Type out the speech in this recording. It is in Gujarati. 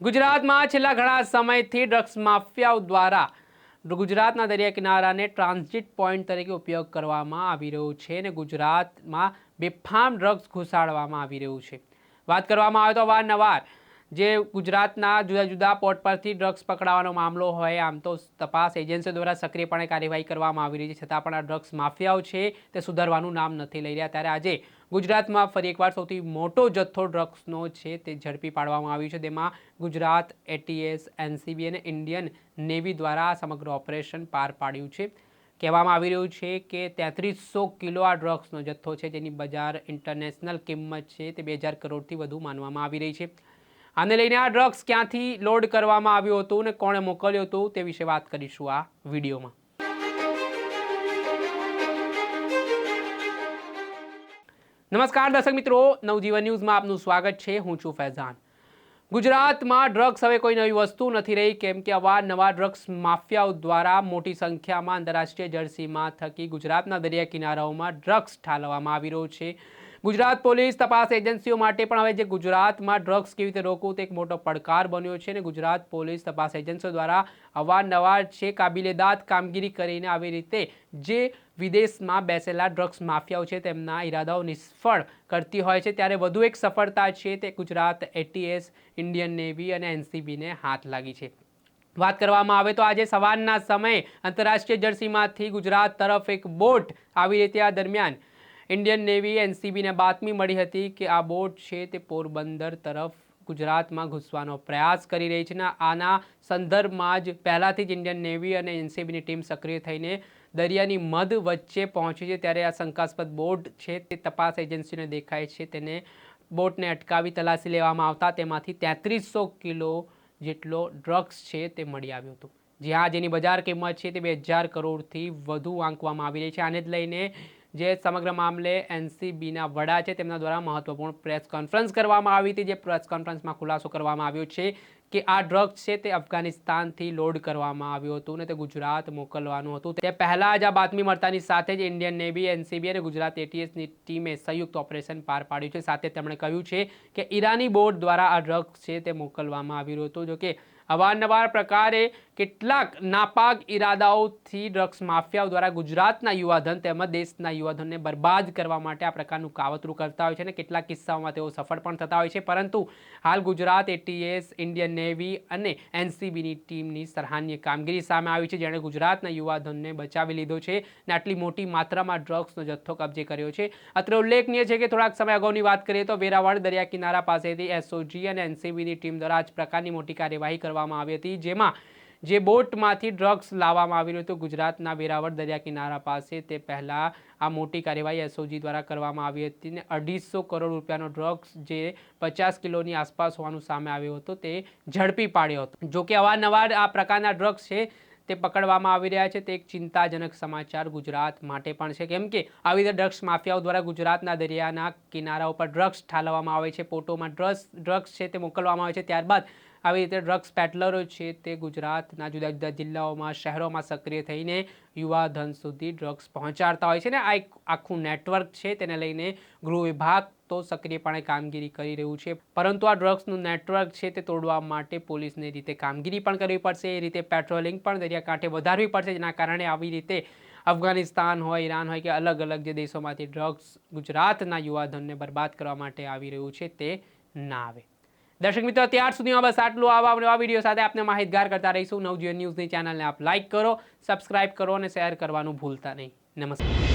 ગુજરાતમાં છેલ્લા ઘણા સમયથી ડ્રગ્સ માફિયાઓ દ્વારા ગુજરાતના દરિયા કિનારાને ટ્રાન્ઝિટ પોઈન્ટ તરીકે ઉપયોગ કરવામાં આવી રહ્યો છે અને ગુજરાતમાં બેફામ ડ્રગ્સ ઘુસાડવામાં આવી રહ્યું છે। વાત કરવામાં આવે તો અવારનવાર જે ગુજરાતના જુદા જુદા પોર્ટ પરથી ડ્રગ્સ પકડાવાનો મામલો હોય, આમ તો તપાસ એજન્સીઓ દ્વારા સક્રિયપણે કાર્યવાહી કરવામાં આવી રહી છે, છતાં પણ આ ડ્રગ્સ માફિયાઓ છે તે સુધરવાનું નામ નથી લઈ રહ્યા। ત્યારે આજે ગુજરાતમાં ફરી એકવાર સૌથી મોટો જથ્થો ડ્રગ્સનો છે તે ઝડપી પાડવામાં આવ્યો છે। તેમાં ગુજરાત એટીએસ, એનસીબી અને ઇન્ડિયન નેવી દ્વારા આ સમગ્ર ઓપરેશન પાર પાડ્યું છે। કહેવામાં આવી રહ્યું છે કે 3300 કિલો આ ડ્રગ્સનો જથ્થો છે, જેની બજાર ઇન્ટરનેશનલ કિંમત છે તે 2000 કરોડથી વધુ માનવામાં આવી રહી છે। આને લઈને આ ડ્રગ્સ ક્યાંથી લોડ કરવામાં આવ્યું હતું અને કોણે મોકલ્યું હતું તે વિશે વાત કરીશું આ વિડીયોમાં। નમસ્કાર દર્શક મિત્રો, નવજીવન ન્યૂઝમાં આપનું સ્વાગત છે। હું છું ફૈઝાન। ગુજરાતમાં ડ્રગ્સ હવે કોઈ નવી વસ્તુ નથી રહી, કેમ કે અવારનવાર ડ્રગ્સ માફિયાઓ દ્વારા મોટી સંખ્યામાં આંતરરાષ્ટ્રીય જળસીમા થકી ગુજરાતના દરિયા કિનારાઓમાં ડ્રગ્સ ઠાલવવામાં આવી રહ્યો છે। ગુજરાત પોલીસ તપાસ એજન્સીઓ માટે પણ હવે જે ગુજરાતમાં ડ્રગ્સ કેવી રીતે રોકવું તે એક મોટો પડકાર બન્યો છે અને ગુજરાત પોલીસ તપાસ એજન્સીઓ દ્વારા અવારનવાર છે કાબિલેદાદ કામગીરી કરીને આવી રીતે જે વિદેશમાં બેસેલા ડ્રગ્સ માફિયાઓ છે તેમના ઈરાદાઓ નિષ્ફળ કરતી હોય છે, ત્યારે વધુ એક સફળતા છે તે ગુજરાત એટીએસ, ઇન્ડિયન નેવી અને એનસીબીને હાથ લાગી છે। વાત કરવામાં આવે તો આજે સવારના સમયે આંતરરાષ્ટ્રીય જળસીમાથી ગુજરાત તરફ એક બોટ આવી રીતે આ દરમિયાન ઇન્ડિયન નેવી એનસીબીને બાતમી મળી હતી કે આ બોટ છે તે પોરબંદર તરફ ગુજરાતમાં ઘૂસવાનો પ્રયાસ કરી રહી છે। આના સંદર્ભમાં જ પહેલાથી જ ઇન્ડિયન નેવી અને એનસીબીની ટીમ સક્રિય થઈને દરિયાની મધ વચ્ચે પહોંચી છે, ત્યારે આ શંકાસ્પદ બોટ છે તે તપાસ એજન્સીને દેખાય છે, તેને બોટને અટકાવી તલાશી લેવામાં આવતા તેમાંથી 3300 કિલો જેટલો ડ્રગ્સ છે તે મળી આવ્યું હતું, જ્યાં જેની બજાર કિંમત છે તે 2000 કરોડથી વધુ આંકવામાં આવી રહી છે। આને જ લઈને જે સમગ્ર મામલે એનસીબીના વડા છે તેમના દ્વારા મહત્વપૂર્ણ પ્રેસ કોન્ફરન્સ કરવામાં આવી હતી, જે પ્રેસ કોન્ફરન્સમાં ખુલાસો કરવામાં આવ્યો છે કે આ ડ્રગ્સ છે તે અફઘાનિસ્તાનથી લોડ કરવામાં આવ્યું હતું અને તે ગુજરાત મોકલવાનું હતું। તે પહેલાં જ આ બાતમી મળતાની સાથે જ ઇન્ડિયન નેવી, એનસીબી અને ગુજરાત એટીએસની ટીમે સંયુક્ત ઓપરેશન પાર પાડ્યું છે। સાથે તેમણે કહ્યું છે કે ઈરાની બોટ દ્વારા આ ડ્રગ્સ છે તે મોકલવામાં આવી રહ્યું હતું। જોકે અવારનવાર પ્રકારે કેટલાક નાપાક ઈરાદાઓથી ડ્રગ્સ માફિયાઓ દ્વારા ગુજરાતના યુવાધન તેમજ દેશના યુવાધનને બરબાદ કરવા માટે આ પ્રકારનું કાવતરું કરતા હોય છે અને કેટલાક કિસ્સાઓમાં તેઓ સફળ પણ થતા હોય છે, પરંતુ હાલ ગુજરાત એટીએસ, ઇન્ડિયન નેવી અને એનસીબીની ટીમની સરાહનીય કામગીરી સામે આવી છે, જેણે ગુજરાતના યુવાધનને બચાવી લીધો છે અને આટલી મોટી માત્રામાં ડ્રગ્સનો જથ્થો કબજે કર્યો છે। અત્રે ઉલ્લેખનીય છે કે થોડાક સમય અગાઉની વાત કરીએ તો વેરાવળ દરિયા કિનારા પાસેથી એસઓજી અને એનસીબીની ટીમ દ્વારા આ જ પ્રકારની મોટી કાર્યવાહી કરવામાં આવી હતી, જેમાં જે બોટમાંથી ડ્રગ્સ લાવવામાં આવી રહ્યું હતું ગુજરાતના વેરાવળ દરિયા કિનારા પાસે, તે પહેલાં આ મોટી કાર્યવાહી એસઓજી દ્વારા કરવામાં આવી હતી અને 250 કરોડ રૂપિયાનો ડ્રગ્સ જે 50 કિલોની આસપાસ હોવાનું સામે આવ્યું હતું તે ઝડપી પાડ્યો હતો। જો કે અવારનવાર આ પ્રકારના ડ્રગ્સ છે તે પકડવામાં આવી રહ્યા છે, તે એક ચિંતાજનક સમાચાર ગુજરાત માટે પણ છે, કેમ કે આવી રીતે ડ્રગ્સ માફિયાઓ દ્વારા ગુજરાતના દરિયાના કિનારા ઉપર ડ્રગ્સ ઠાલવવામાં આવે છે, પોર્ટોમાં ડ્રગ્સ છે તે મોકલવામાં આવે છે, ત્યારબાદ આવી રીતે ડ્રગ્સ પેટલરો છે તે ગુજરાતના જુદા જુદા જિલ્લાઓમાં, શહેરોમાં સક્રિય થઈને યુવાધન સુધી ડ્રગ્સ પહોંચાડતા હોય છે ને આ એક આખું નેટવર્ક છે, તેને લઈને ગૃહ વિભાગ તો સક્રિયપણે કામગીરી કરી રહ્યું છે, પરંતુ આ ડ્રગ્સનું નેટવર્ક છે તે તોડવા માટે પોલીસને રીતે કામગીરી પણ કરવી પડશે, એ રીતે પેટ્રોલિંગ પણ દરિયાકાંઠે વધારવી પડશે, જેના કારણે આવી રીતે અફઘાનિસ્તાન હોય, ઈરાન હોય કે અલગ અલગ જે દેશોમાંથી ડ્રગ્સ ગુજરાતના યુવાધનને બરબાદ કરવા માટે આવી રહ્યું છે તે ના આવે। દર્શક મિત્રો, ત્યાર સુધીમાં બસ આટલું। આવા નવા વિડીયો સાથે આપને માહિતગાર કરતા રહીશું। નવજીવન ન્યૂઝની ચેનલને આપ લાઇક કરો, સબસ્ક્રાઇબ કરો અને શેર કરવાનું ભૂલતા નહીં। નમસ્કાર।